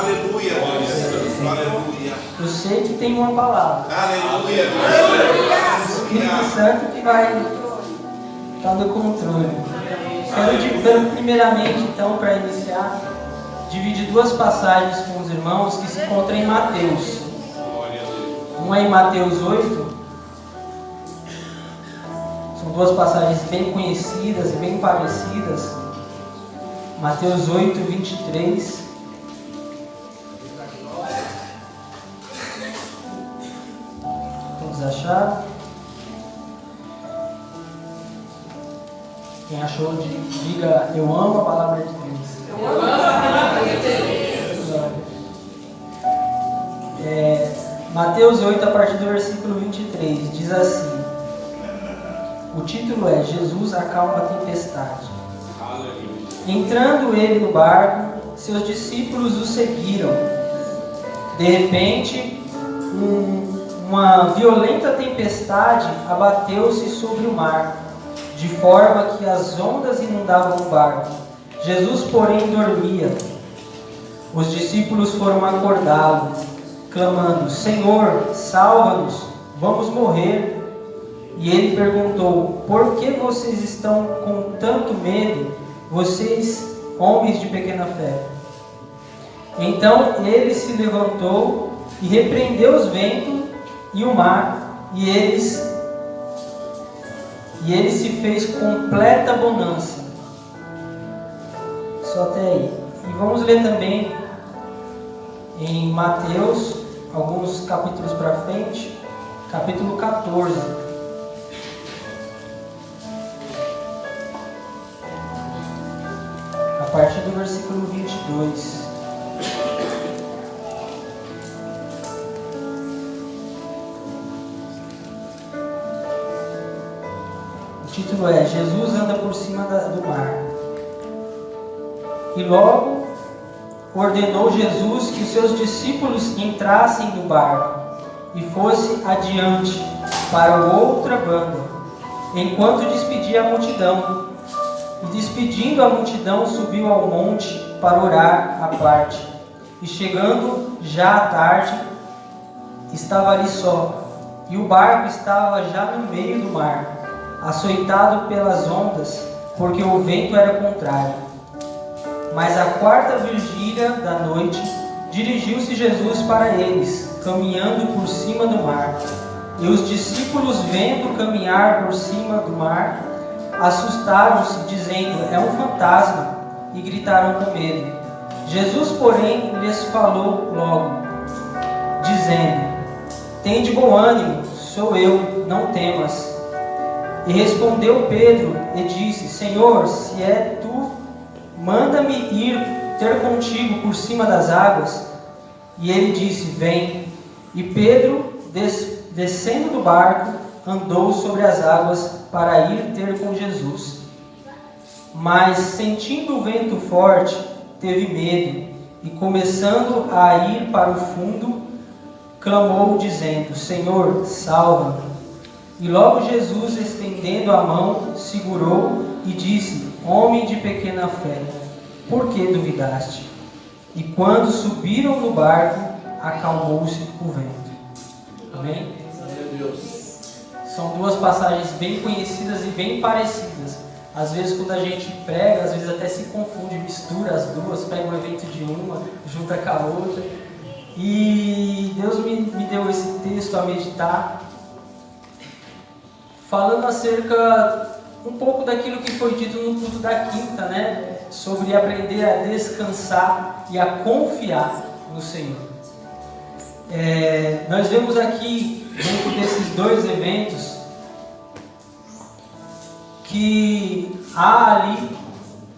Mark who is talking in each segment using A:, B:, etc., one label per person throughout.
A: Aleluia. Aleluia.
B: Eu sei que tem uma palavra.
A: Aleluia.
B: O Espírito Santo que vai estar no controle. Quero primeiramente, então, para iniciar, dividir duas passagens com os irmãos que se encontram em Mateus. Uma é em Mateus 8. São duas passagens bem conhecidas e bem parecidas. Mateus 8, 23. Vamos achar. Quem achou, diga: eu amo a palavra de Deus. Eu amo a palavra de Deus. Mateus 8, a partir do versículo 23, diz assim. O título é: Jesus acalma a tempestade. Entrando ele no barco, seus discípulos o seguiram. De repente, uma violenta tempestade abateu-se sobre o mar, de forma que as ondas inundavam o barco. Jesus, porém, dormia. Os discípulos foram acordá-lo, clamando: Senhor, salva-nos, vamos morrer. E ele perguntou: por que vocês estão com tanto medo, vocês, homens de pequena fé? Então ele se levantou e repreendeu os ventos e o mar, e ele se fez completa bonança. Só até aí. E vamos ler também em Mateus, alguns capítulos para frente, capítulo 14. A partir do versículo 22. O título é: Jesus anda por cima do mar. E logo ordenou Jesus que os seus discípulos entrassem no barco e fosse adiante para outra banda, enquanto despedia a multidão. E despedindo a multidão, subiu ao monte para orar à parte. E chegando já à tarde, estava ali só, e o barco estava já no meio do mar, açoitado pelas ondas, porque o vento era contrário. Mas à quarta vigília da noite, dirigiu-se Jesus para eles, caminhando por cima do mar. E os discípulos, vendo caminhar por cima do mar, assustaram-se, dizendo: é um fantasma, e gritaram com medo. Jesus, porém, lhes falou logo, dizendo: tende bom ânimo, sou eu, não temas. E respondeu Pedro e disse: Senhor, se é tu, manda-me ir ter contigo por cima das águas. E ele disse: vem. E Pedro, descendo do barco, andou sobre as águas para ir ter com Jesus. Mas, sentindo o vento forte, teve medo, e começando a ir para o fundo, clamou, dizendo: Senhor, salva-me. E logo Jesus, estendendo a mão, segurou e disse: Homem de pequena fé, por que duvidaste? E quando subiram no barco, acalmou-se o vento. Amém?
A: Meu Deus.
B: São duas passagens bem conhecidas e bem parecidas. Às vezes, quando a gente prega, às vezes até se confunde, mistura as duas, pega um evento de uma, junta com a outra. E Deus me deu esse texto a meditar, falando acerca um pouco daquilo que foi dito no culto da quinta, né? Sobre aprender a descansar e a confiar no Senhor. Nós vemos aqui, dentro desses dois eventos, que há ali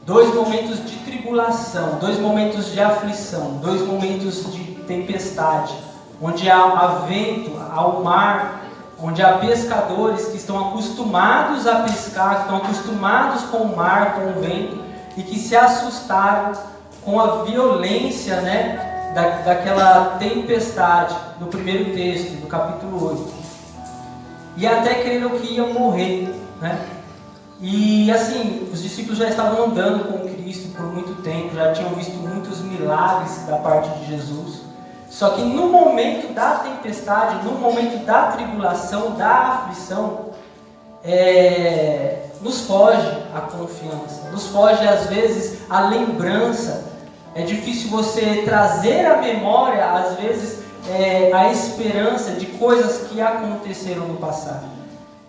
B: dois momentos de tribulação, dois momentos de aflição, dois momentos de tempestade, onde há vento, há o mar, onde há pescadores que estão acostumados a pescar, que estão acostumados com o mar, com o vento, e que se assustaram com a violência, né, daquela tempestade no primeiro texto, no capítulo 8. E até creram que iam morrer, né? E assim, os discípulos já estavam andando com Cristo por muito tempo, já tinham visto muitos milagres da parte de Jesus. Só que no momento da tempestade, no momento da tribulação, da aflição, nos foge a confiança, nos foge às vezes a lembrança. É difícil você trazer à memória, às vezes, a esperança de coisas que aconteceram no passado.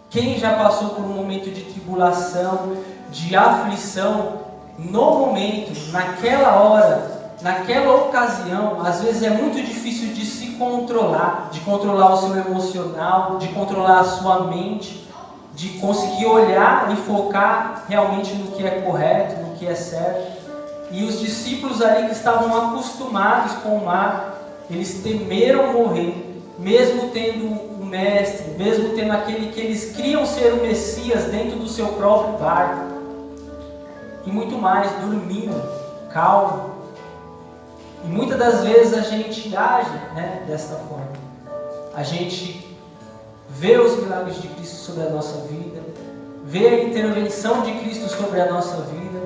B: Quem já passou por um momento de tribulação, de aflição, no momento, naquela hora, naquela ocasião, às vezes é muito difícil de se controlar, de controlar o seu emocional, de controlar a sua mente, de conseguir olhar e focar realmente no que é correto, no que é certo. E os discípulos ali que estavam acostumados com o mar, eles temeram morrer, mesmo tendo um mestre, mesmo tendo aquele que eles criam ser o Messias dentro do seu próprio barco. E muito mais, dormindo, calmo. E muitas das vezes a gente age, desta forma. A gente vê os milagres de Cristo sobre a nossa vida, vê a intervenção de Cristo sobre a nossa vida,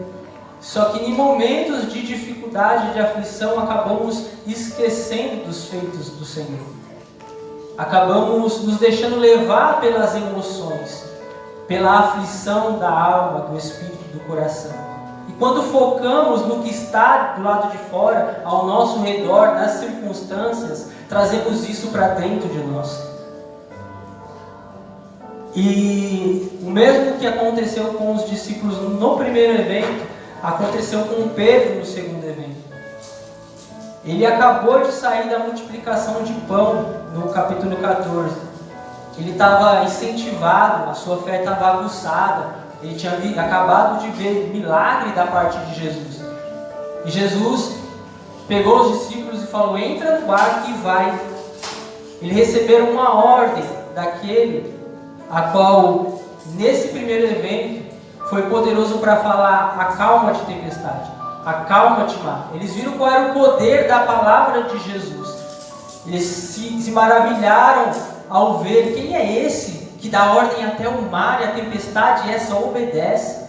B: só que em momentos de dificuldade, de aflição, acabamos esquecendo dos feitos do Senhor. Acabamos nos deixando levar pelas emoções, pela aflição da alma, do espírito, do coração. E quando focamos no que está do lado de fora, ao nosso redor, nas circunstâncias, trazemos isso para dentro de nós. E o mesmo que aconteceu com os discípulos no primeiro evento, aconteceu com Pedro no segundo evento. Ele acabou de sair da multiplicação de pão no capítulo 14. Ele estava incentivado, a sua fé estava aguçada. Ele tinha acabado de ver milagre da parte de Jesus. E Jesus pegou os discípulos e falou: entra no barco e vai. Eles receberam uma ordem daquele a qual, nesse primeiro evento, foi poderoso para falar: acalma-te, tempestade, acalma-te, mar. Eles viram qual era o poder da palavra de Jesus. Eles se maravilharam ao ver: quem é esse que dá ordem até o mar e a tempestade, e essa obedece?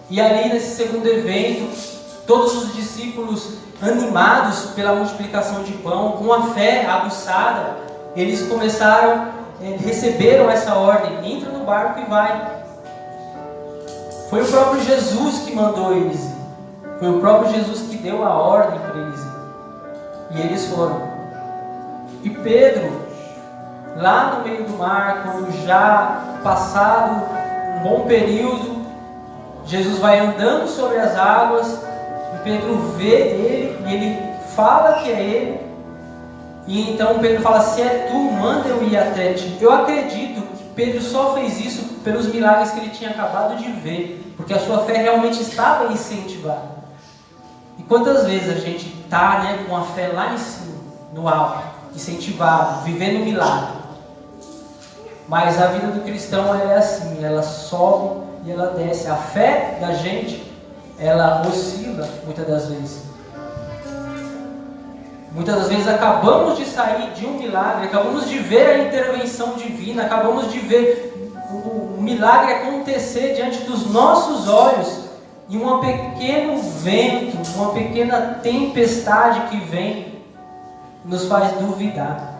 B: E ali nesse segundo evento, todos os discípulos, animados pela multiplicação de pão, com a fé aguçada, eles receberam essa ordem: entra no barco e vai. Foi o próprio Jesus que mandou eles ir. Foi o próprio Jesus que deu a ordem para eles ir. E eles foram. E Pedro, lá no meio do mar, quando já passado um bom período, Jesus vai andando sobre as águas, e Pedro vê ele, e ele fala que é ele. E então Pedro fala: se é tu, manda eu ir até ti. Eu acredito que Pedro só fez isso pelos milagres que ele tinha acabado de ver, porque a sua fé realmente estava incentivada. E quantas vezes a gente está com a fé lá em cima, no alto, incentivado, vivendo milagre. Mas a vida do cristão é assim, ela sobe e ela desce. A fé da gente, ela oscila muitas das vezes. Muitas das vezes acabamos de sair de um milagre, acabamos de ver a intervenção divina, acabamos de ver o milagre acontecer diante dos nossos olhos, e um pequeno vento, uma pequena tempestade que vem, nos faz duvidar.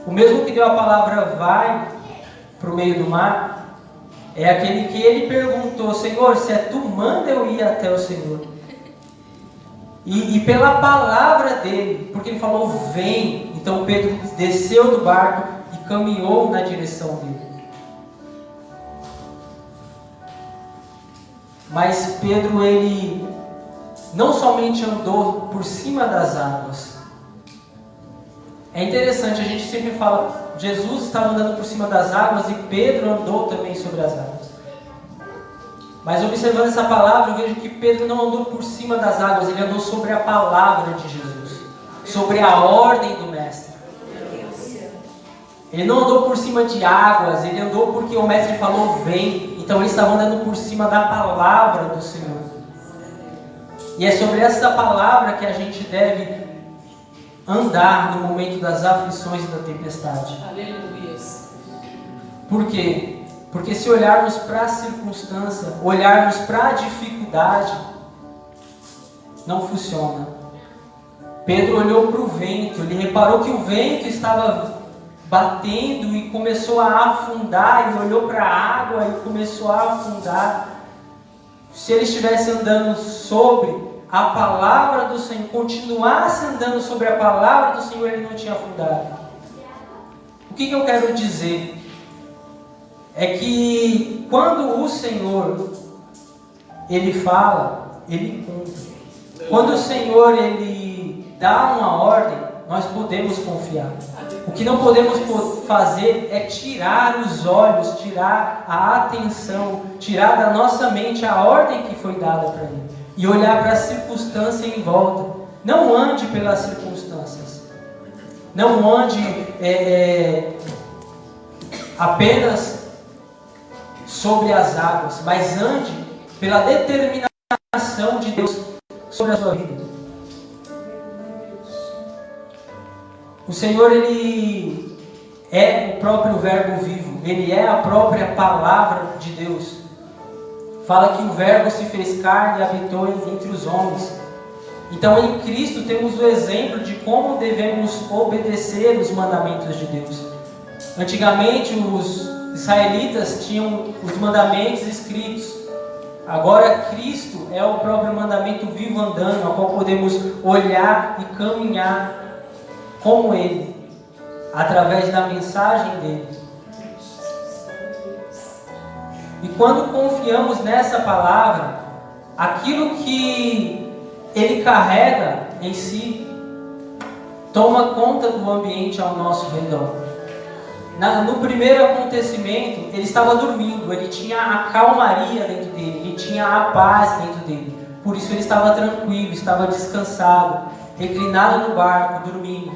B: O mesmo que deu a palavra vai para o meio do mar, é aquele que ele perguntou: Senhor, se é tu, manda eu ir até o Senhor. E pela palavra dele, porque ele falou vem, então Pedro desceu do barco e caminhou na direção dele. Mas Pedro, ele não somente andou por cima das águas. É interessante, a gente sempre fala, Jesus estava andando por cima das águas e Pedro andou também sobre as águas. Mas observando essa palavra, eu vejo que Pedro não andou por cima das águas, ele andou sobre a palavra de Jesus, sobre a ordem do Mestre. Ele não andou por cima de águas, ele andou porque o Mestre falou vem. Então ele estava andando por cima da palavra do Senhor. E é sobre essa palavra que a gente deve andar no momento das aflições e da tempestade.
C: Aleluia.
B: Por quê? Porque se olharmos para a circunstância, olharmos para a dificuldade, não funciona. Pedro olhou para o vento, ele reparou que o vento estava batendo e começou a afundar, ele olhou para a água e começou a afundar. Se ele estivesse andando sobre a palavra do Senhor, continuasse andando sobre a palavra do Senhor, ele não tinha afundado. O que eu quero dizer? É que quando o Senhor, Ele fala, Ele cumpre. Quando o Senhor, Ele dá uma ordem, nós podemos confiar. O que não podemos fazer é tirar os olhos, tirar a atenção, tirar da nossa mente a ordem que foi dada para Ele. E olhar para a circunstância em volta. Não ande pelas circunstâncias. Não ande apenas sobre as águas, mas ande pela determinação de Deus sobre a sua vida. O Senhor, Ele é o próprio Verbo vivo, Ele é a própria palavra de Deus. Fala que o Verbo se fez carne e habitou entre os homens. Então, em Cristo temos o exemplo de como devemos obedecer os mandamentos de Deus. Antigamente, os israelitas tinham os mandamentos escritos. Agora, Cristo é o próprio mandamento vivo andando, ao qual podemos olhar e caminhar como Ele, através da mensagem dEle. E quando confiamos nessa palavra, aquilo que Ele carrega em si, toma conta do ambiente ao nosso redor. No primeiro acontecimento, ele estava dormindo, ele tinha a calmaria dentro dele, ele tinha a paz dentro dele. Por isso ele estava tranquilo, estava descansado, reclinado no barco, dormindo.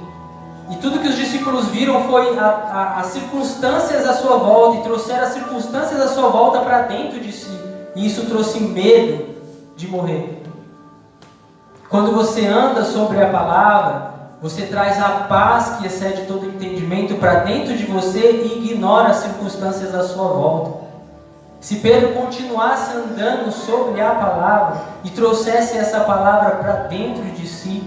B: E tudo que os discípulos viram foi as circunstâncias à sua volta, e trouxeram as circunstâncias à sua volta para dentro de si. E isso trouxe medo de morrer. Quando você anda sobre a palavra, você traz a paz que excede todo entendimento para dentro de você e ignora as circunstâncias à sua volta. Se Pedro continuasse andando sobre a palavra e trouxesse essa palavra para dentro de si,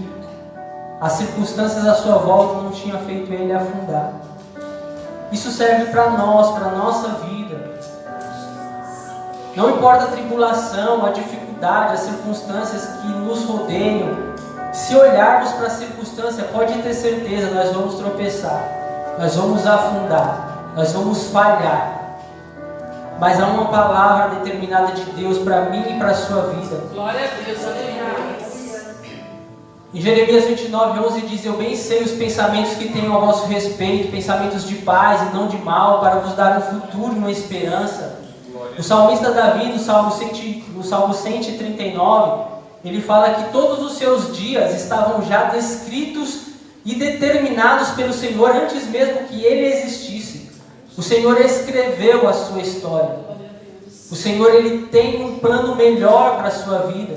B: as circunstâncias à sua volta não tinham feito ele afundar. Isso serve para nós, para a nossa vida. Não importa a tribulação, a dificuldade, as circunstâncias que nos rodeiam, se olharmos para a circunstância, pode ter certeza, nós vamos tropeçar, nós vamos afundar, nós vamos falhar. Mas há uma palavra determinada de Deus para mim e para a sua vida.
C: Glória a Deus, aleluia.
B: Em Jeremias 29:11 diz: Eu bem sei os pensamentos que tenho a vosso respeito, pensamentos de paz e não de mal, para vos dar um futuro e uma esperança. O salmista Davi, no Salmo 139, ele fala que todos os seus dias estavam já descritos e determinados pelo Senhor antes mesmo que ele existisse. O Senhor escreveu a sua história. O Senhor, Ele tem um plano melhor para a sua vida.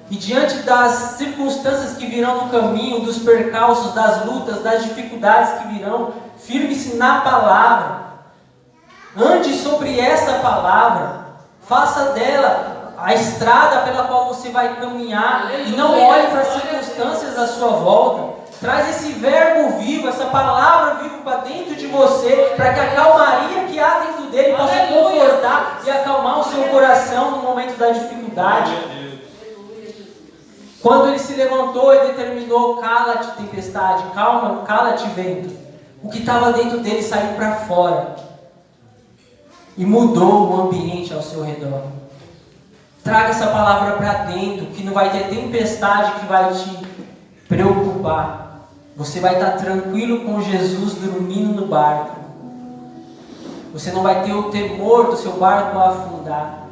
B: E diante das circunstâncias que virão no caminho, dos percalços, das lutas, das dificuldades que virão, firme-se na palavra. Ande sobre essa palavra. Faça dela a estrada pela qual você vai caminhar, e não olhe para as circunstâncias à sua volta. Traz esse verbo vivo, essa palavra viva para dentro de você, para que a calmaria que há dentro dele possa confortar e acalmar o seu coração no momento da dificuldade. Quando ele se levantou e determinou: cala-te tempestade, calma, cala-te vento, o que estava dentro dele saiu para fora e mudou o ambiente ao seu redor. Traga essa palavra para dentro, que não vai ter tempestade que vai te preocupar. Você vai estar tranquilo com Jesus dormindo no barco. Você não vai ter o temor do seu barco afundar.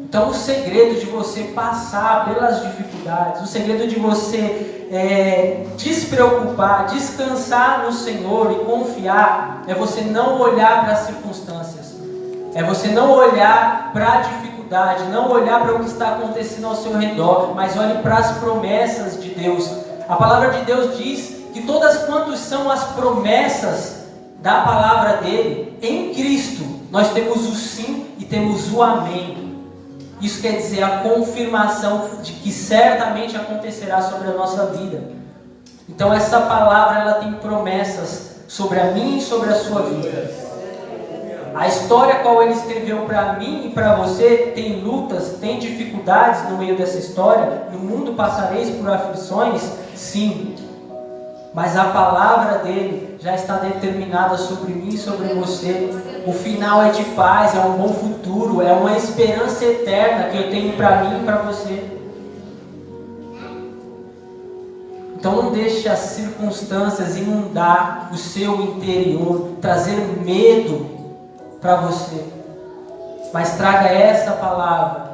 B: Então o segredo de você passar pelas dificuldades, o segredo de você despreocupar, descansar no Senhor e confiar, é você não olhar para as circunstâncias. É você não olhar para a dificuldade, não olhar para o que está acontecendo ao seu redor, mas olhe para as promessas de Deus. A palavra de Deus diz que todas quantas são as promessas da palavra dele, em Cristo, Nós temos o sim e temos o amém. Isso quer dizer a confirmação de que certamente acontecerá sobre a nossa vida. Então essa palavra ela tem promessas sobre a mim e sobre a sua vida. A história qual ele escreveu para mim e para você tem lutas, tem dificuldades no meio dessa história. No mundo passareis por aflições? Sim. Mas a palavra dele já está determinada sobre mim e sobre você. O final é de paz, é um bom futuro, é uma esperança eterna que eu tenho para mim e para você. Então não deixe as circunstâncias inundar o seu interior, trazer medo para você. Mas traga essa palavra,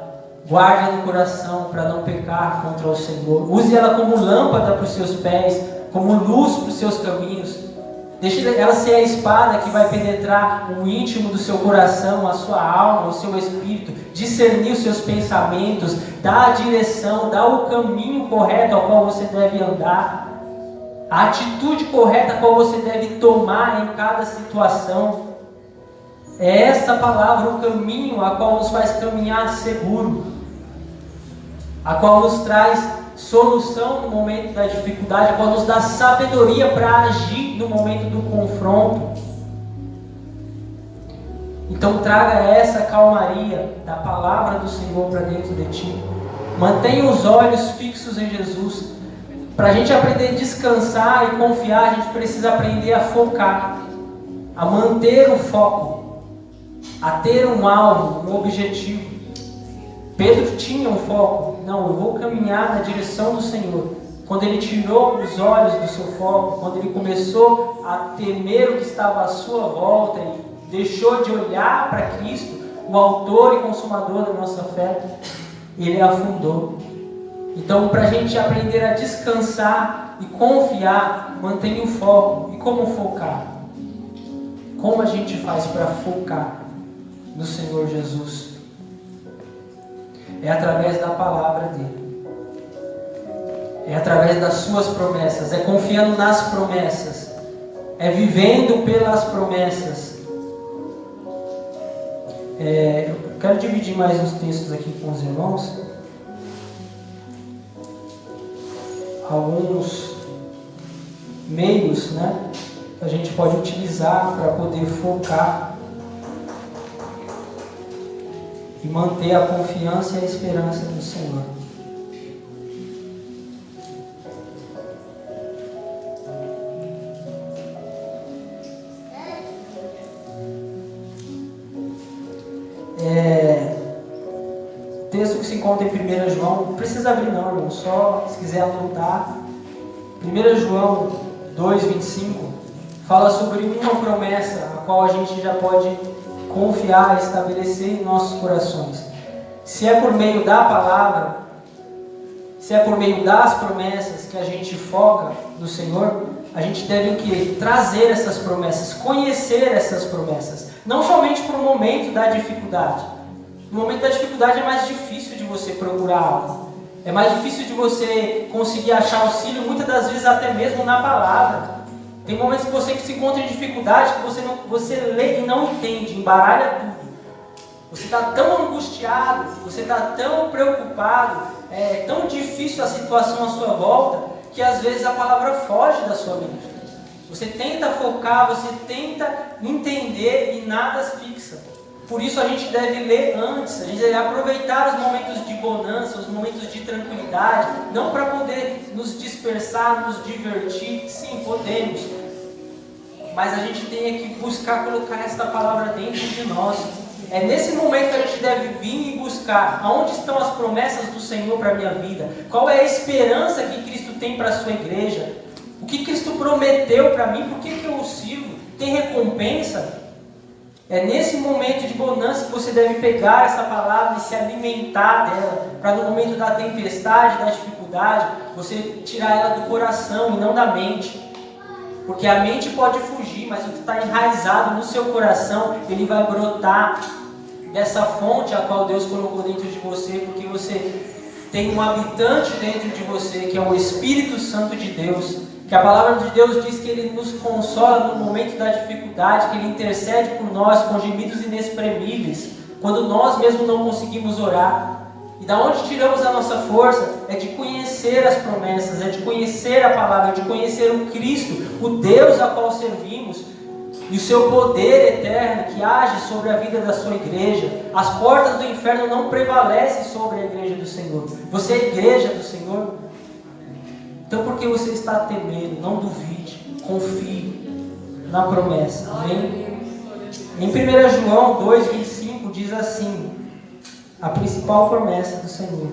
B: guarde no coração para não pecar contra o Senhor. Use ela como lâmpada para os seus pés, como luz para os seus caminhos. Deixe ela ser a espada que vai penetrar o íntimo do seu coração, a sua alma, o seu espírito, discernir os seus pensamentos, dar a direção, dar o caminho correto ao qual você deve andar, a atitude correta a qual você deve tomar em cada situação. É esta palavra o caminho a qual nos faz caminhar seguro, a qual nos traz solução no momento da dificuldade, a qual nos dá sabedoria para agir no momento do confronto. Então traga essa calmaria da palavra do Senhor para dentro de ti. Mantenha os olhos fixos em Jesus. Para a gente aprender a descansar e confiar, a gente precisa aprender a focar, a manter o foco, a ter um alvo, um objetivo. Pedro tinha um foco. Não, eu vou caminhar na direção do Senhor. Quando ele tirou os olhos do seu foco, quando ele começou a temer o que estava à sua volta e deixou de olhar para Cristo, o autor e consumador da nossa fé, ele afundou. Então, para a gente aprender a descansar e confiar, mantenha o foco. E como focar? Como a gente faz para focar no Senhor Jesus? É através da palavra dele. É através das suas promessas. É confiando nas promessas. É vivendo pelas promessas. Eu quero dividir mais uns textos aqui com os irmãos. Alguns meios, que a gente pode utilizar para poder focar e manter a confiança e a esperança no Senhor. O texto que se encontra em 1 João, não precisa abrir não, irmão, só se quiser anotar. 1 João 2,25 fala sobre uma promessa a qual a gente já pode confiar e estabelecer em nossos corações. Se é por meio da palavra, se é por meio das promessas que a gente foca no Senhor, a gente deve o quê? Trazer essas promessas, conhecer essas promessas. Não somente para o momento da dificuldade. No momento da dificuldade é mais difícil de você procurar algo. É mais difícil de você conseguir achar auxílio, muitas das vezes até mesmo na palavra. Tem momentos que você se encontra em dificuldade que você lê e não entende, embaralha tudo. Você está tão angustiado, você está tão preocupado, é tão difícil a situação à sua volta, que às vezes a palavra foge da sua mente. Você tenta focar, você tenta entender e nada se fixa. Por isso a gente deve ler antes, a gente deve aproveitar os momentos de bonança, os momentos de tranquilidade, não para poder nos dispersar, nos divertir, sim, podemos, mas a gente tem que buscar colocar esta palavra dentro de nós. É nesse momento que a gente deve vir e buscar aonde estão as promessas do Senhor para a minha vida, qual é a esperança que Cristo tem para a sua igreja, o que Cristo prometeu para mim, por que eu o sirvo, tem recompensa. É nesse momento de bonança que você deve pegar essa palavra e se alimentar dela, para no momento da tempestade, da dificuldade, você tirar ela do coração e não da mente. Porque a mente pode fugir, mas o que está enraizado no seu coração, ele vai brotar dessa fonte a qual Deus colocou dentro de você, porque você tem um habitante dentro de você, que é o Espírito Santo de Deus, Que a palavra de Deus diz que Ele nos consola no momento da dificuldade, que Ele intercede por nós com gemidos inexprimíveis, quando nós mesmos não conseguimos orar. E da onde tiramos a nossa força? É de conhecer as promessas, é de conhecer a palavra, é de conhecer o Cristo, o Deus a qual servimos, e o seu poder eterno que age sobre a vida da sua igreja. As portas do inferno não prevalecem sobre a igreja do Senhor. Você é a igreja do Senhor? Então por que você está temendo? Não duvide, confie na promessa. Amém? Em 1 João 2,25 diz assim, a principal promessa do Senhor.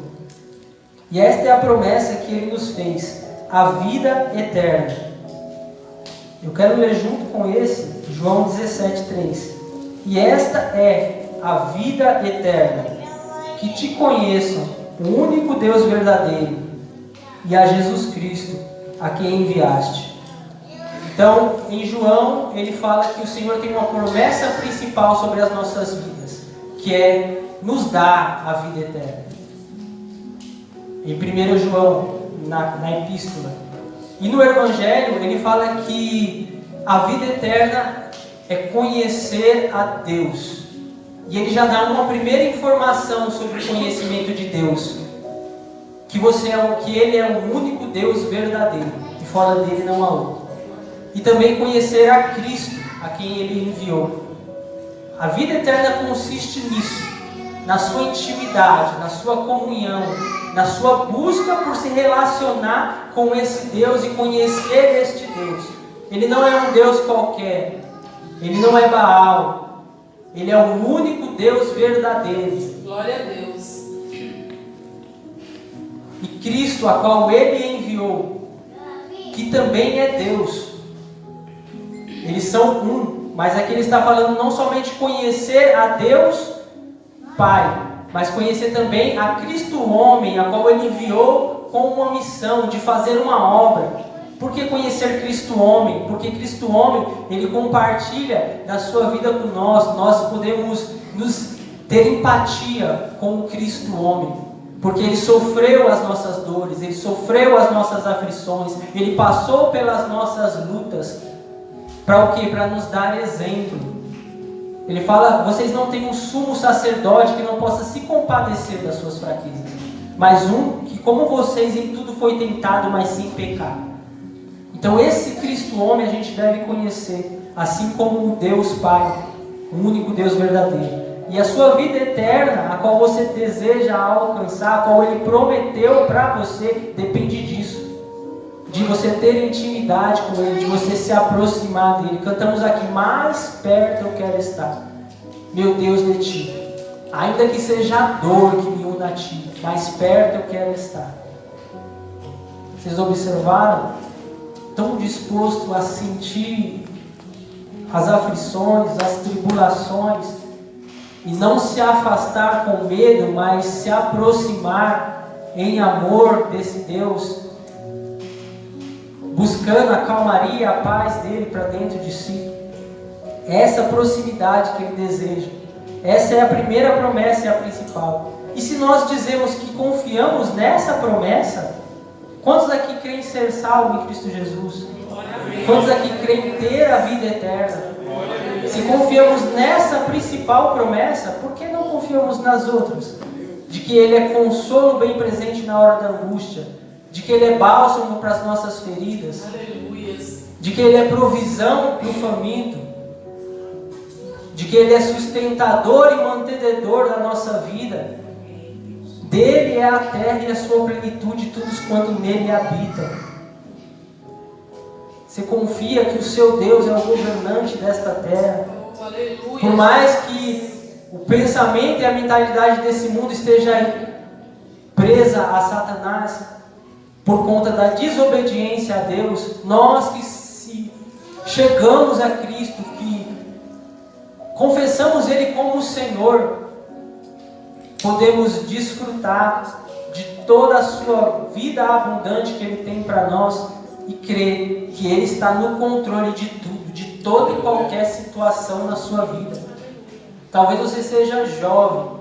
B: E esta é a promessa que Ele nos fez, a vida eterna. Eu quero ler junto com esse, João 17,3. E esta é a vida eterna, que te conheçam, o único Deus verdadeiro, e a Jesus Cristo, a quem enviaste. Então, em João, ele fala que o Senhor tem uma promessa principal sobre as nossas vidas, que é nos dar a vida eterna. Em 1 João, na epístola. E no Evangelho, ele fala que a vida eterna é conhecer a Deus. E ele já dá uma primeira informação sobre o conhecimento de Deus. Que Ele é o único Deus verdadeiro. E fora dele não há outro. E também conhecer a Cristo, a quem Ele enviou. A vida eterna consiste nisso. Na sua intimidade, na sua comunhão, na sua busca por se relacionar com esse Deus e conhecer este Deus. Ele não é um Deus qualquer. Ele não é Baal. Ele é o único Deus verdadeiro.
C: Glória a Deus.
B: E Cristo, a qual Ele enviou, que também é Deus. Eles são um. Mas aqui Ele está falando não somente conhecer a Deus Pai, mas conhecer também a Cristo homem, a qual Ele enviou com uma missão de fazer uma obra. Por que conhecer Cristo homem? Porque Cristo homem, Ele compartilha da sua vida com nós. Nós podemos nos ter empatia com o Cristo homem, porque Ele sofreu as nossas dores, Ele sofreu as nossas aflições, Ele passou pelas nossas lutas. Para o quê? Para nos dar exemplo. Ele fala, vocês não têm um sumo sacerdote que não possa se compadecer das suas fraquezas, mas um que como vocês em tudo foi tentado, mas sem pecado. Então esse Cristo homem a gente deve conhecer, assim como o Deus Pai, o único Deus verdadeiro. E a sua vida eterna, a qual você deseja alcançar, a qual Ele prometeu para você, depende disso. De você ter intimidade com Ele, de você se aproximar dEle. Cantamos aqui, mais perto eu quero estar, meu Deus, de Ti. Ainda que seja a dor que me una a Ti, mais perto eu quero estar. Vocês observaram? Tão disposto a sentir as aflições, as tribulações, e não se afastar com medo, mas se aproximar em amor desse Deus, buscando a calmaria e a paz dele para dentro de si. Essa proximidade que Ele deseja. Essa é a primeira promessa e a principal. E se nós dizemos que confiamos nessa promessa, quantos aqui creem ser salvos em Cristo Jesus? Quantos aqui creem ter a vida eterna? Se confiamos nessa principal promessa, por que não confiamos nas outras? De que Ele é consolo bem presente na hora da angústia, de que Ele é bálsamo para as nossas feridas, de que Ele é provisão para o faminto, de que Ele é sustentador e mantenedor da nossa vida. Dele é a terra e a sua plenitude, todos quanto nele habitam. Você confia que o seu Deus é o governante desta terra? Por mais que o pensamento e a mentalidade desse mundo esteja presa a Satanás, por conta da desobediência a Deus, nós que se chegamos a Cristo, que confessamos Ele como o Senhor, podemos desfrutar de toda a sua vida abundante que Ele tem para nós e crer que Ele está no controle de tudo, de toda e qualquer situação na sua vida. Talvez você seja jovem,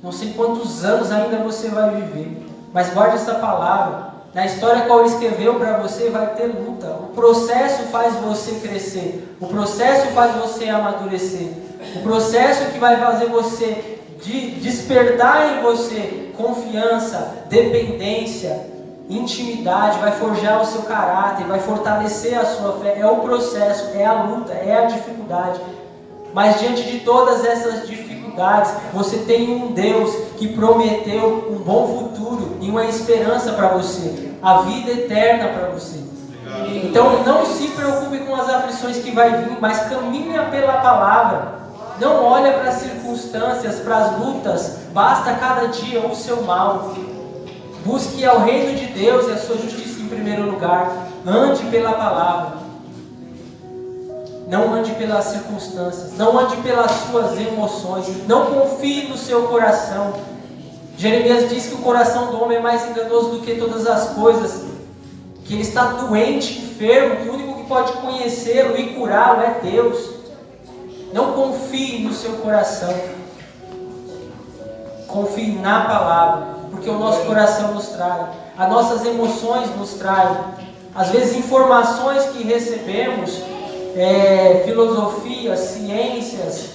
B: não sei quantos anos ainda você vai viver, mas guarde essa palavra. Na história qual ele escreveu para você vai ter luta. O processo faz você crescer. O processo faz você amadurecer. O processo que vai fazer você despertar em você confiança, dependência, intimidade, vai forjar o seu caráter, vai fortalecer a sua fé. É o processo, é a luta, é a dificuldade. Mas diante de todas essas dificuldades, você tem um Deus que prometeu um bom futuro e uma esperança para você, a vida eterna para você. Então não se preocupe com as aflições que vai vir, mas caminha pela palavra. Não olha para as circunstâncias, para as lutas, basta cada dia o seu mal. Busque ao reino de Deus e a sua justiça em primeiro lugar. Ande pela palavra. Não ande pelas circunstâncias, não ande pelas suas emoções, não confie no seu coração. Jeremias diz que o coração do homem é mais enganoso do que todas as coisas, que ele está doente, enfermo, que o único que pode conhecê-lo e curá-lo é Deus. Não confie no seu coração, confie na palavra, porque o nosso coração nos trai, as nossas emoções nos traem, às vezes informações que recebemos, filosofia, ciências,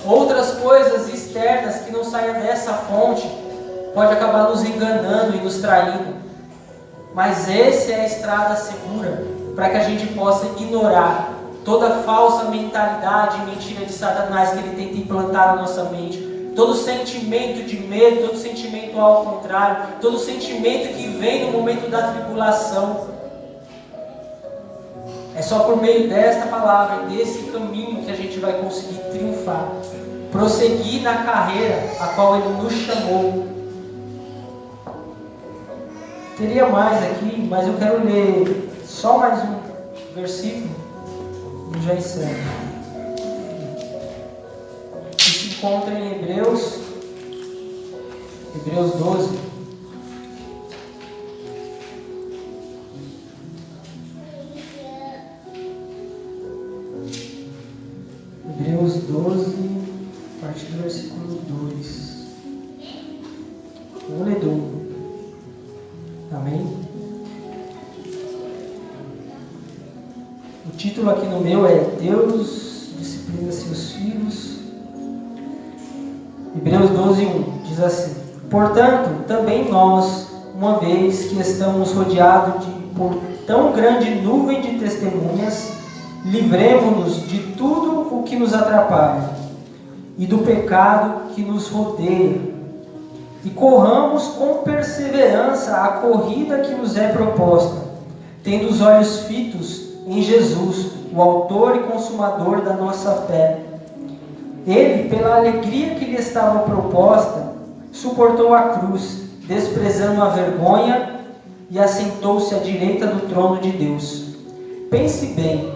B: outras coisas externas que não saiam dessa fonte, pode acabar nos enganando e nos traindo. Mas essa é a estrada segura para que a gente possa ignorar toda falsa mentalidade e mentira de Satanás que ele tenta implantar na nossa mente. Todo sentimento de medo, todo sentimento ao contrário, todo sentimento que vem no momento da tribulação. É só por meio desta palavra e desse caminho que a gente vai conseguir triunfar, prosseguir na carreira a qual Ele nos chamou. Teria mais aqui, mas eu quero ler só mais um versículo e já encerro. Que se encontra em Hebreus 12. Hebreus 12, a partir do versículo 2. Vou ler do 1. Amém? O título aqui no meu é Deus disciplina seus filhos. Hebreus 12, 1 diz assim: Portanto, também nós, uma vez que estamos rodeados por tão grande nuvem de testemunhas, livremo-nos de tudo o que nos atrapalha e do pecado que nos rodeia, e corramos com perseverança a corrida que nos é proposta, tendo os olhos fitos em Jesus, o autor e consumador da nossa fé. Ele, pela alegria que lhe estava proposta, suportou a cruz, desprezando a vergonha, e assentou-se à direita do trono de Deus. Pense bem,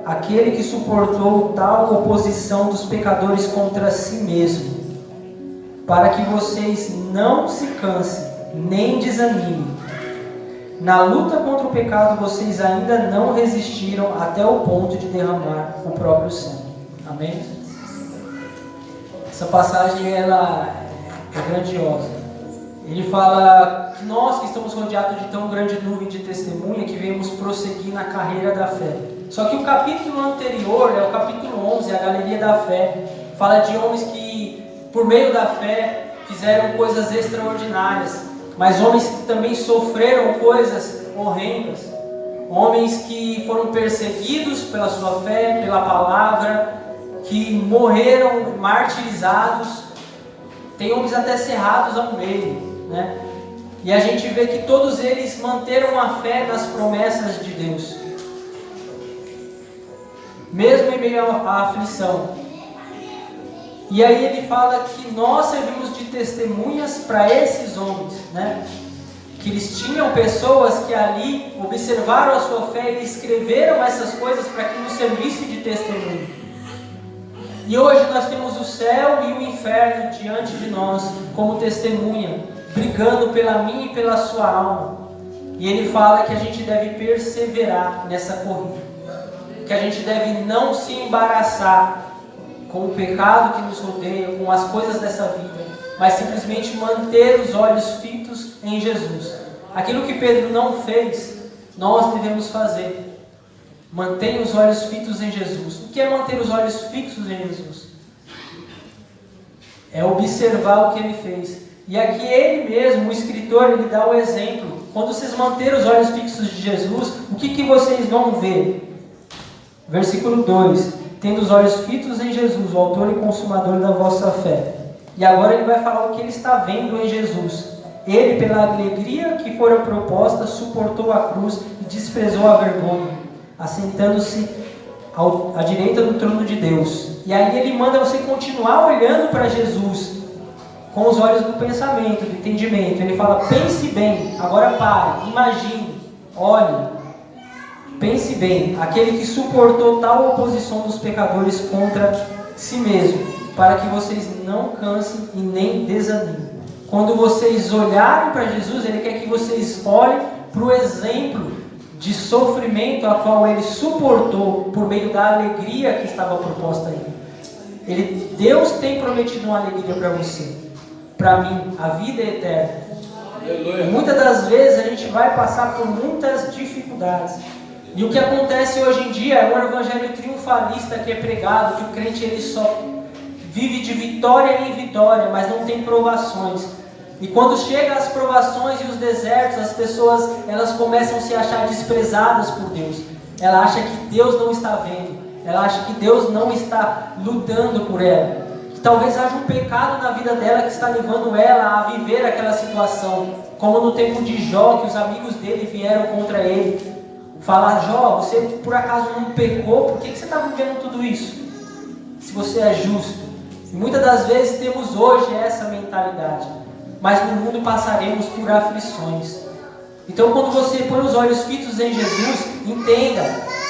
B: aquele que suportou tal oposição dos pecadores contra si mesmo, para que vocês não se cansem, nem desanimem. Na luta contra o pecado, vocês ainda não resistiram até o ponto de derramar o próprio sangue. Amém? Essa passagem ela é grandiosa. Ele fala que nós que estamos rodeados de tão grande nuvem de testemunha, que viemos prosseguir na carreira da fé. Só que o capítulo anterior, o capítulo 11, a galeria da fé, fala de homens que, por meio da fé, fizeram coisas extraordinárias, mas homens que também sofreram coisas horrendas, homens que foram perseguidos pela sua fé, pela palavra, que morreram martirizados, tem homens até cerrados ao meio, né? E a gente vê que todos eles manteram a fé nas promessas de Deus, mesmo em meio à aflição. E aí ele fala que nós servimos de testemunhas para esses homens, né? Que eles tinham pessoas que ali observaram a sua fé e escreveram essas coisas para que nos servisse de testemunho. E hoje nós temos o céu e o inferno diante de nós como testemunha, brigando pela minha e pela sua alma. E ele fala que a gente deve perseverar nessa corrida, que a gente deve não se embaraçar com o pecado que nos rodeia, com as coisas dessa vida, mas simplesmente manter os olhos fitos em Jesus. Aquilo que Pedro não fez, nós devemos fazer. Mantenha os olhos fitos em Jesus. O que é manter os olhos fixos em Jesus? É observar o que ele fez. E aqui ele mesmo, o escritor, ele dá o exemplo. Quando vocês manterem os olhos fixos de Jesus, o que vocês vão ver? Versículo 2: tendo os olhos fitos em Jesus, o autor e consumador da vossa fé. E agora ele vai falar o que ele está vendo em Jesus. Ele, pela alegria que fora proposta, suportou a cruz e desprezou a vergonha, assentando-se à direita do trono de Deus. E aí ele manda você continuar olhando para Jesus com os olhos do pensamento, do entendimento. Ele fala: pense bem, agora pare, imagine, olhe, pense bem, aquele que suportou tal oposição dos pecadores contra si mesmo, para que vocês não cansem e nem desanimem. Quando vocês olharem para Jesus, Ele quer que vocês olhem para o exemplo de sofrimento a qual Ele suportou por meio da alegria que estava proposta a Ele. Deus tem prometido uma alegria para você, para mim, a vida é eterna. Aleluia. Muitas das vezes a gente vai passar por muitas dificuldades. E o que acontece hoje em dia é um evangelho triunfalista que é pregado, que o crente ele só vive de vitória em vitória, mas não tem provações. E quando chegam as provações e os desertos, as pessoas elas começam a se achar desprezadas por Deus. Ela acha que Deus não está vendo. Ela acha que Deus não está lutando por ela. Que talvez haja um pecado na vida dela que está levando ela a viver aquela situação. Como no tempo de Jó, que os amigos dele vieram contra ele. Falar: Jó, você por acaso não pecou? Por que você está vivendo tudo isso? Se você é justo. E muitas das vezes temos hoje essa mentalidade. Mas no mundo passaremos por aflições. Então quando você põe os olhos fitos em Jesus, entenda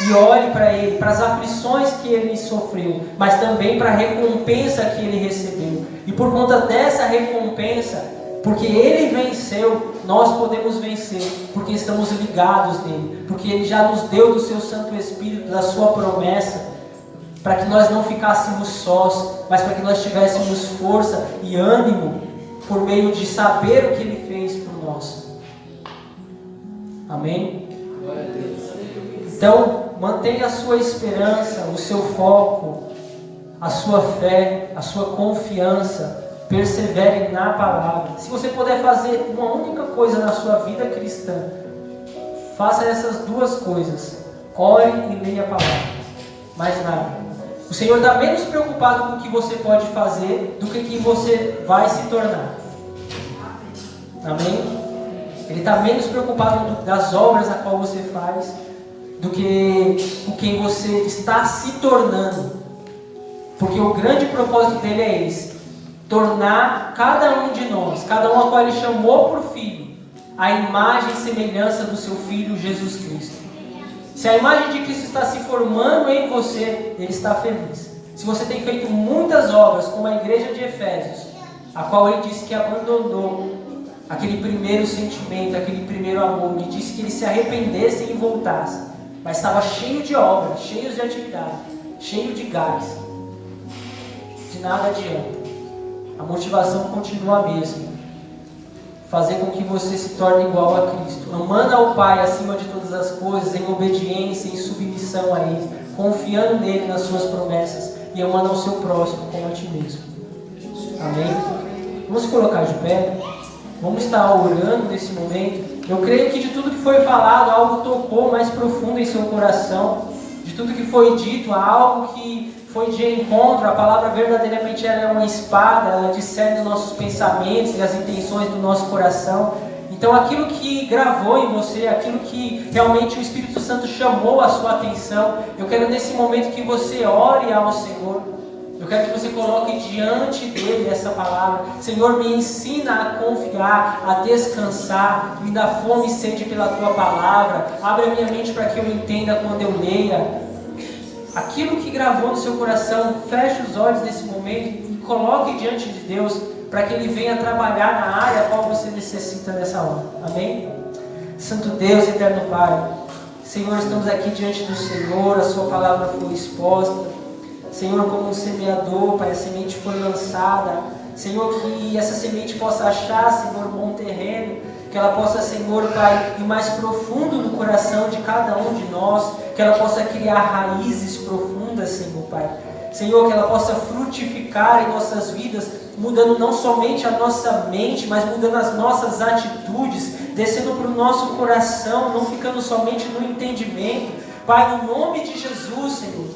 B: e olhe para Ele, para as aflições que Ele sofreu, mas também para a recompensa que Ele recebeu. E por conta dessa recompensa, porque Ele venceu, nós podemos vencer, porque estamos ligados nele, porque Ele já nos deu do seu Santo Espírito, da sua promessa, para que nós não ficássemos sós, mas para que nós tivéssemos força e ânimo, por meio de saber o que Ele fez por nós. Amém? Então, mantenha a sua esperança, o seu foco, a sua fé, a sua confiança. Persevere na palavra. Se você puder fazer uma única coisa na sua vida cristã, faça essas duas coisas: ore e leia a palavra. Mais nada. O Senhor está menos preocupado com o que você pode fazer do que quem você vai se tornar. Amém? Ele está menos preocupado das obras a qual você faz do que com quem você está se tornando. Porque o grande propósito dele é esse: tornar cada um de nós, cada um a qual Ele chamou por filho, a imagem e semelhança do seu Filho Jesus Cristo. Se a imagem de Cristo está se formando em você, Ele está feliz. Se você tem feito muitas obras, como a igreja de Efésios, a qual Ele disse que abandonou aquele primeiro sentimento, aquele primeiro amor, Ele disse que Ele se arrependesse e voltasse, mas estava cheio de obras, cheio de atividade, cheio de gás, de nada adianta. A motivação continua a mesma: fazer com que você se torne igual a Cristo, amando ao Pai acima de todas as coisas, em obediência e submissão a Ele, confiando nele, nas suas promessas, e amando ao seu próximo como a ti mesmo. Amém? Vamos se colocar de pé. Vamos estar orando nesse momento. Eu creio que de tudo que foi falado, algo tocou mais profundo em seu coração. De tudo que foi dito, algo que foi de encontro. A palavra verdadeiramente ela é uma espada, ela discerne os nossos pensamentos e as intenções do nosso coração. Então aquilo que gravou em você, aquilo que realmente o Espírito Santo chamou a sua atenção, eu quero nesse momento que você ore ao Senhor. Eu quero que você coloque diante dele essa palavra. Senhor, me ensina a confiar, a descansar, me dá fome e sede pela tua palavra. Abre a minha mente para que eu entenda quando eu leia. Aquilo que gravou no seu coração, feche os olhos nesse momento e coloque diante de Deus, para que Ele venha trabalhar na área a qual você necessita nessa hora. Amém? Santo Deus, eterno Pai, Senhor, estamos aqui diante do Senhor, a sua palavra foi exposta. Senhor, como um semeador, Pai, a semente foi lançada. Senhor, que essa semente possa achar, Senhor, bom terreno, que que ela possa, Senhor, Pai, ir mais profundo no coração de cada um de nós, que ela possa criar raízes profundas, Senhor, Pai. Senhor, que ela possa frutificar em nossas vidas, mudando não somente a nossa mente, mas mudando as nossas atitudes, descendo para o nosso coração, não ficando somente no entendimento. Pai, no nome de Jesus, Senhor,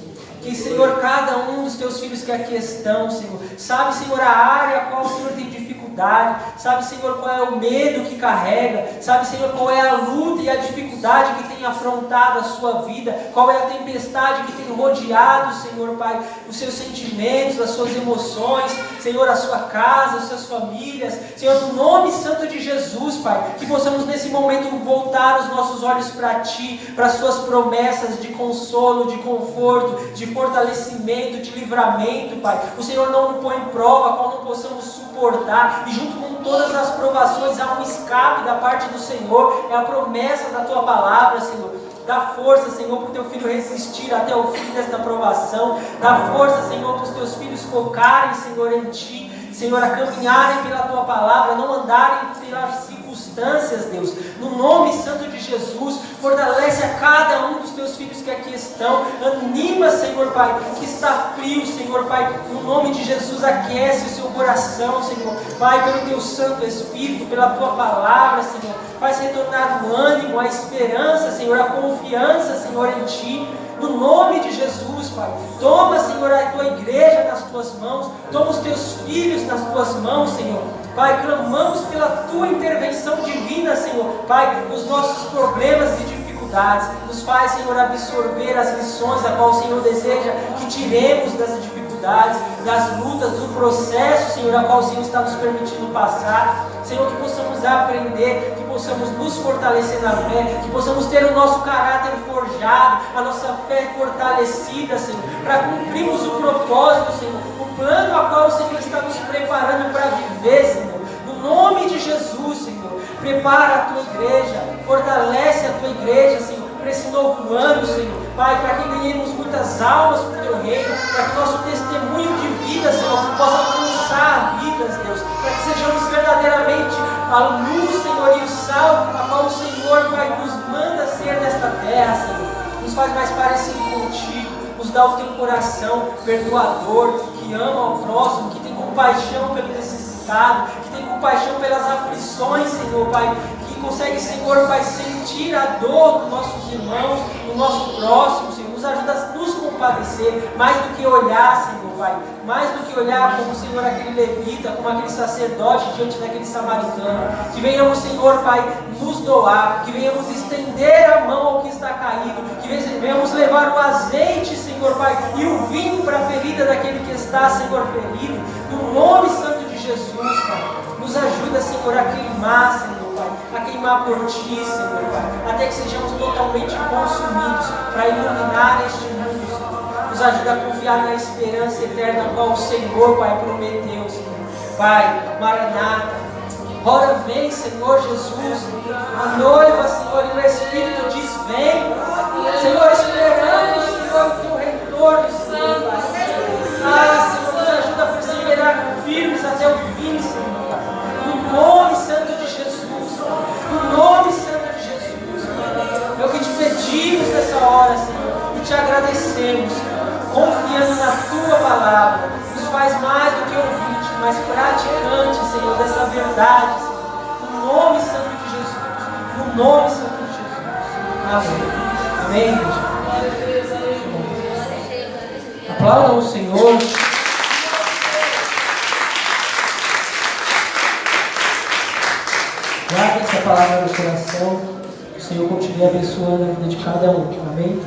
B: que, Senhor, cada um dos teus filhos que aqui estão, Senhor, sabe, Senhor, a área a qual o Senhor tem dificuldade, sabe, Senhor, qual é o medo que carrega, sabe, Senhor, qual é a luta e a dificuldade que tem afrontado a sua vida, qual é a tempestade que tem rodeado, Senhor, Pai, os seus sentimentos, as suas emoções, Senhor, a sua casa, as suas famílias, Senhor, no nome santo de Jesus, Pai, que possamos nesse momento voltar os nossos olhos para Ti, para as Suas promessas de consolo, de conforto, de fortalecimento, de livramento, Pai. O Senhor não nos põe em prova, a qual não possamos suportar, e junto com todas as provações há um escape da parte do Senhor, é a promessa da Tua palavra, Senhor. Dá força, Senhor, para o Teu Filho resistir até o fim desta provação. Dá força, Senhor, para os Teus filhos focarem, Senhor, em Ti. Senhor, a caminharem pela Tua palavra, não andarem pelas circunstâncias, Deus. No nome santo de Jesus, fortalece a cada um dos Teus filhos que aqui estão. Anima, Senhor, Pai, que está frio, Senhor, Pai. No nome de Jesus, aquece o seu coração, Senhor. Pai, pelo Teu Santo Espírito, pela Tua palavra, Senhor. Faz retornar o ânimo, a esperança, Senhor, a confiança, Senhor, em Ti. No nome de Jesus, Pai. Toma, Senhor, a Tua igreja nas Tuas mãos. Toma os Teus filhos nas Tuas mãos, Senhor. Pai, clamamos pela Tua intervenção divina, Senhor. Pai, os nossos problemas e dificuldades. Nos faz, Senhor, absorver as lições a qual o Senhor deseja que tiremos das dificuldades, das lutas, do processo, Senhor, a qual o Senhor está nos permitindo passar. Senhor, que possamos aprender, que possamos nos fortalecer na fé, que possamos ter o nosso caráter forjado, a nossa fé fortalecida, Senhor, para cumprirmos o propósito, Senhor, o plano a qual o Senhor está nos preparando para viver, Senhor. No nome de Jesus, Senhor, prepara a Tua igreja, fortalece a Tua igreja, Senhor, para esse novo ano, Senhor. Pai, para que ganhemos muitas almas para o Teu reino, para que nosso testemunho de vida, Senhor, possa alcançar vidas, Deus, para que sejamos verdadeiramente a luz, Senhor, e o sal a qual o Senhor, Pai, nos manda ser nesta terra, Senhor. Nos faz mais parecido contigo, nos dá o Teu coração perdoador, que ama ao próximo, que tem compaixão pelo necessitado, que tem compaixão pelas aflições, Senhor, Pai, que consegue, Senhor, Pai, sentir a dor dos nossos irmãos, do nosso próximo, Senhor. Nos ajuda a nos compadecer, mais do que olhar, Senhor, Pai, mais do que olhar como, Senhor, aquele levita, como aquele sacerdote diante daquele samaritano. Que venhamos, Senhor, Pai, nos doar, que venhamos estender a mão ao que está caído, que venhamos levar o azeite, Senhor, Pai, e o vinho para a ferida daquele que está, Senhor, ferido. No nome santo de Jesus, Pai, nos ajuda, Senhor, a queimar, Senhor, Pai, a queimar por Ti, Senhor, Pai, até que sejamos totalmente consumidos para iluminar este mundo, Senhor. Nos ajuda a confiar na esperança eterna a qual o Senhor, Pai, prometeu, Senhor. Pai, Maranata, ora vem, Senhor Jesus, a noiva, Senhor, e o Espírito diz: vem, Senhor, esperamos, Senhor, o Teu retorno, Senhor, Pai. Ah, Senhor, nos ajuda a perseverar firmes até o fim, Senhor, Pai. No nome santo de Jesus, no nome santo de Jesus, é o que te pedimos nessa hora, Senhor, e te agradecemos, confiando na Tua palavra. Nos faz mais do que ouvinte, mas praticante, Senhor, dessa verdade, Senhor. No nome santo de Jesus, no nome santo de Jesus. Amém. Amém, igreja. Aplaudam o Senhor. Guarde essa palavra no coração. O Senhor continue abençoando a vida de cada um. Amém.